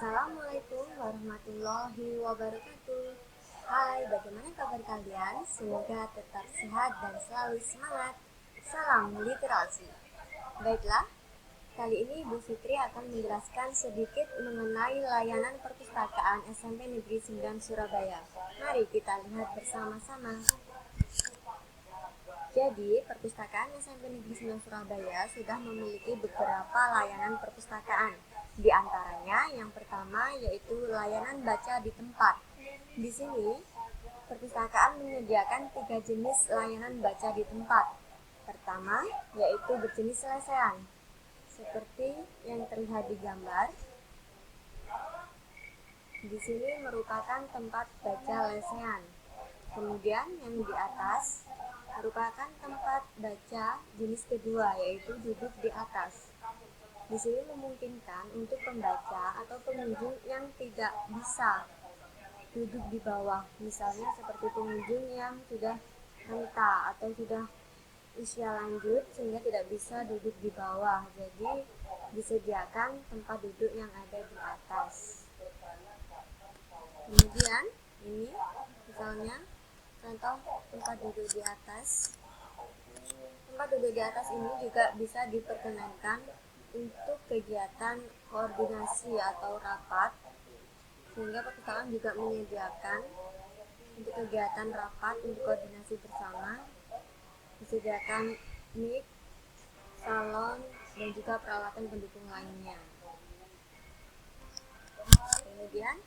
Assalamualaikum warahmatullahi wabarakatuh. Hai, bagaimana kabar kalian? Semoga tetap sehat dan selalu semangat. Salam literasi. Baiklah, kali ini Bu Fitri akan menjelaskan sedikit mengenai layanan perpustakaan SMP Negeri 9 Surabaya. Mari kita lihat bersama-sama. Jadi, perpustakaan SMP Negeri 9 Surabaya sudah memiliki beberapa layanan perpustakaan. Di antaranya, yang pertama yaitu layanan baca di tempat. Di sini, perpustakaan menyediakan 3 jenis layanan baca di tempat. Pertama, yaitu berjenis lesehan. Seperti yang terlihat di gambar, di sini merupakan tempat baca lesehan. Kemudian yang di atas merupakan tempat baca jenis kedua, yaitu duduk di atas. Di sini memungkinkan untuk pembaca atau pengunjung yang tidak bisa duduk di bawah, misalnya seperti pengunjung yang sudah renta atau sudah usia lanjut sehingga tidak bisa duduk di bawah. Jadi disediakan tempat duduk yang ada di atas. Kemudian ini misalnya contoh tempat duduk di atas. Tempat duduk di atas ini juga bisa diperkenankan untuk kegiatan koordinasi atau rapat, sehingga perpustakaan juga menyediakan untuk kegiatan rapat untuk koordinasi bersama, disediakan mic, salon, dan juga peralatan pendukung lainnya. Kemudian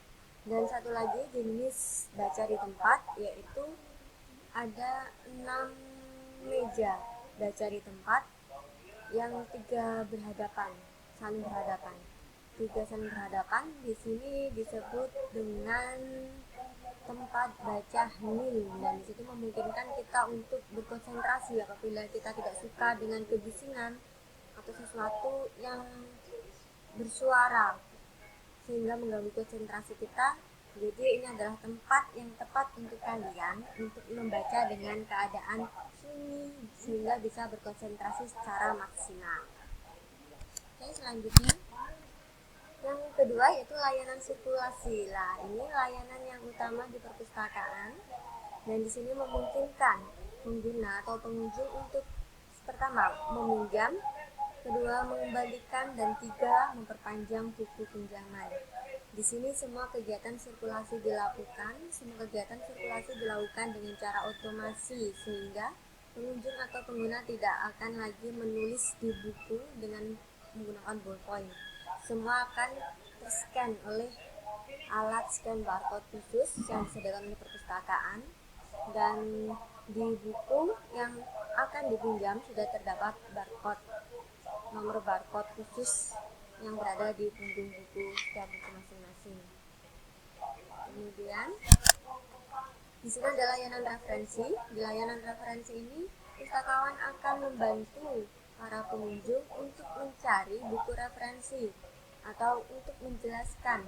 dan satu lagi jenis baca di tempat, yaitu ada 6 meja baca di tempat yang 3 berhadapan, saling berhadapan. 3 saling berhadapan di sini disebut dengan tempat baca hening, dan disitu memungkinkan kita untuk berkonsentrasi apabila kita tidak suka dengan kebisingan atau sesuatu yang bersuara sehingga mengganggu konsentrasi kita. Jadi ini adalah tempat yang tepat untuk kalian untuk membaca dengan keadaan sunyi sehingga bisa berkonsentrasi secara maksimal. Oke, selanjutnya yang kedua yaitu layanan sirkulasi. Nah, ini layanan yang utama di perpustakaan, dan di sini memungkinkan pengguna atau pengunjung untuk pertama meminjam, kedua mengembalikan, dan 3 memperpanjang buku pinjaman. Di sini semua kegiatan sirkulasi dilakukan dengan cara otomasi sehingga pengunjung atau pengguna tidak akan lagi menulis di buku dengan menggunakan ballpoint. Semua akan terscan oleh alat scan barcode khusus yang disediakan oleh perpustakaan, dan di buku yang akan dipinjam sudah terdapat nomor barcode khusus yang berada di punggung buku setiap buku masing-masing. Kemudian di sini ada layanan referensi. Di layanan referensi ini pustakawan akan membantu para pengunjung untuk mencari buku referensi atau untuk menjelaskan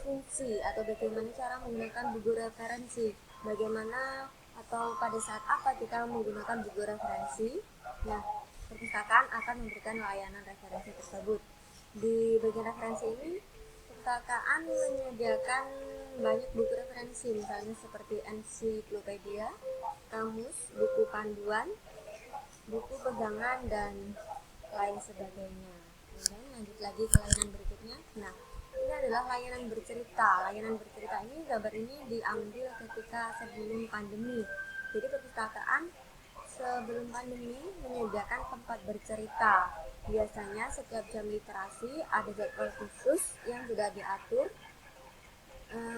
fungsi atau bagaimana cara menggunakan buku referensi, bagaimana atau pada saat apa kita menggunakan buku referensi. Nah, perpustakaan akan memberikan layanan referensi tersebut. Di bagian referensi ini, perpustakaan menyediakan banyak buku referensi, misalnya seperti ensiklopedia, kamus, buku panduan, buku pegangan, dan lain sebagainya. Kemudian lanjut lagi ke layanan berikutnya. Nah, ini adalah layanan bercerita. Layanan bercerita ini, gambar ini diambil ketika sebelum pandemi. Jadi perpustakaan sebelum pandemi menyediakan tempat bercerita. Biasanya setiap jam literasi ada jadwal khusus yang sudah diatur.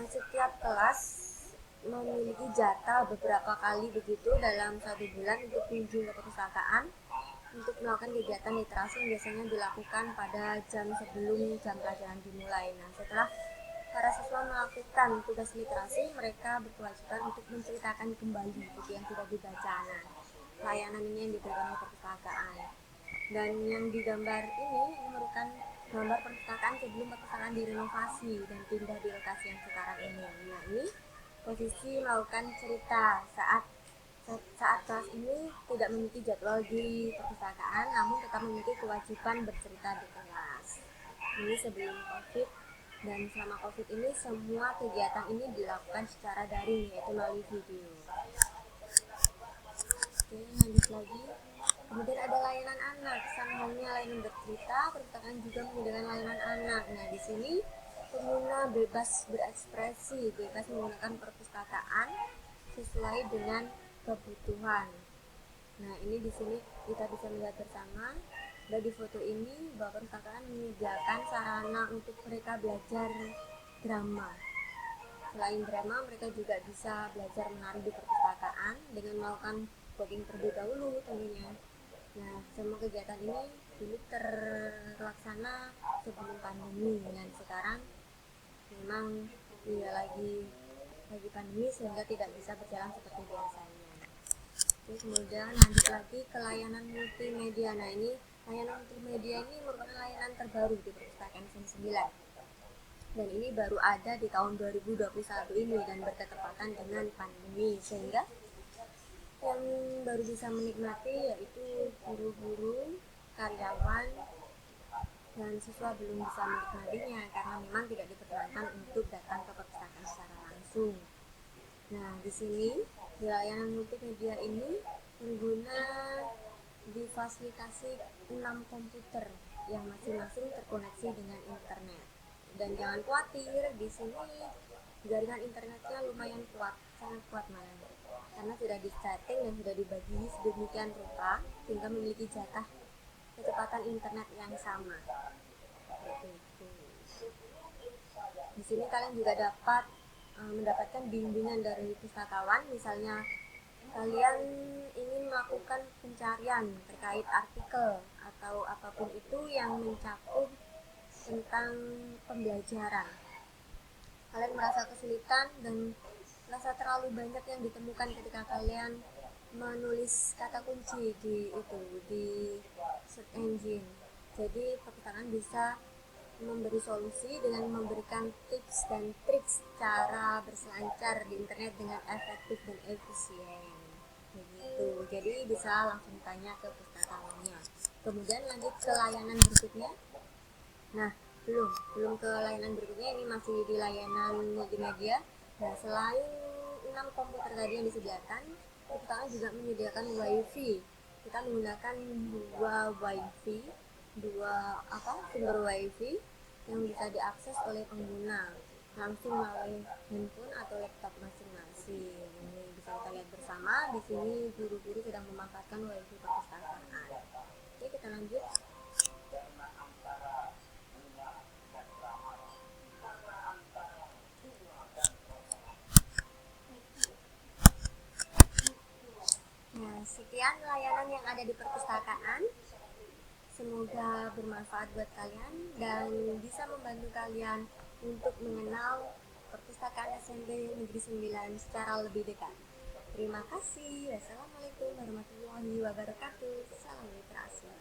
Setiap kelas memiliki jatah beberapa kali begitu dalam 1 bulan untuk kunjung ke perpustakaan untuk melakukan kegiatan literasi yang biasanya dilakukan pada jam sebelum jam pelajaran dimulai. Nah, setelah para siswa melakukan tugas literasi, mereka berkewajiban untuk menceritakan kembali buku yang sudah dibaca. Nah, layanan ini yang diberikan oleh perpustakaan. Dan yang digambar ini merupakan gambar perpustakaan sebelum perpustakaan direnovasi dan pindah di lokasi yang sekarang ini. Nah, ini posisi melakukan cerita saat kelas ini tidak memiliki jadwal di perpustakaan, namun tetap memiliki kewajiban bercerita di kelas. Ini sebelum COVID Dan selama COVID ini semua kegiatan ini dilakukan secara daring, yaitu melalui video. Oke, lanjut lagi. Kemudian ada layanan anak, sama halnya layanan bercerita, perpustakaan juga menyediakan layanan anak. Nah, di sini pengguna bebas berekspresi, bebas menggunakan perpustakaan sesuai dengan kebutuhan. Nah, ini di sini kita bisa melihat bersama dari foto ini bahwa perpustakaan menyediakan sarana untuk mereka belajar drama. Selain drama, mereka juga bisa belajar menari di perpustakaan dengan melakukan voting terlebih dahulu tentunya. Nah, semua kegiatan ini dulu terlaksana sebelum pandemi, dan sekarang memang ya lagi pandemi sehingga tidak bisa berjalan seperti biasanya. Oke, kemudian lanjut lagi ke layanan multimedia. Nah, ini layanan multimedia ini merupakan layanan terbaru di perpustakaan SN9. Dan ini baru ada di tahun 2021 ini dan bertepatan dengan pandemi, sehingga yang baru bisa menikmati yaitu guru-guru, karyawan, dan siswa belum bisa menikmatinya karena memang tidak diperkenankan untuk datang ke perpustakaan secara langsung. Nah, di sini di layanan multimedia ini pengguna difasilitasi 6 komputer yang masing-masing terkoneksi dengan internet. Dan jangan khawatir, di sini jaringan internetnya lumayan kuat, sangat kuat malah. Karena sudah disetting dan sudah dibagi sedemikian rupa sehingga memiliki jatah kecepatan internet yang sama. Di sini kalian juga dapat mendapatkan bimbingan dari pustakawan, misalnya kalian ingin melakukan pencarian terkait artikel atau apapun itu yang mencakup tentang pembelajaran. Kalian merasa kesulitan dan merasa terlalu banyak yang ditemukan ketika kalian menulis kata kunci di search engine. Jadi perpustakaan bisa memberi solusi dengan memberikan tips dan trik cara berselancar di internet dengan efektif dan efisien. Begitu. Jadi bisa langsung tanya ke pustakawannya. Kemudian lanjut ke layanan berikutnya. Nah, belum ke layanan berikutnya, ini masih di layanan multimedia. Nah, selain 6 komputer tadi yang disediakan, perpustakaan juga menyediakan wifi. Kita menggunakan sumber wifi yang bisa diakses oleh pengguna langsung melalui handphone atau laptop masing-masing. Ini bisa kita lihat bersama. Di sini guru-guru sedang memanfaatkan wifi perpustakaan. Oke, kita lanjut. Nah, sekian layanan yang ada di perpustakaan. Semoga bermanfaat buat kalian dan bisa membantu kalian untuk mengenal perpustakaan SMP Negeri 9 secara lebih dekat. Terima kasih. Wassalamualaikum warahmatullahi wabarakatuh. Salam literasi.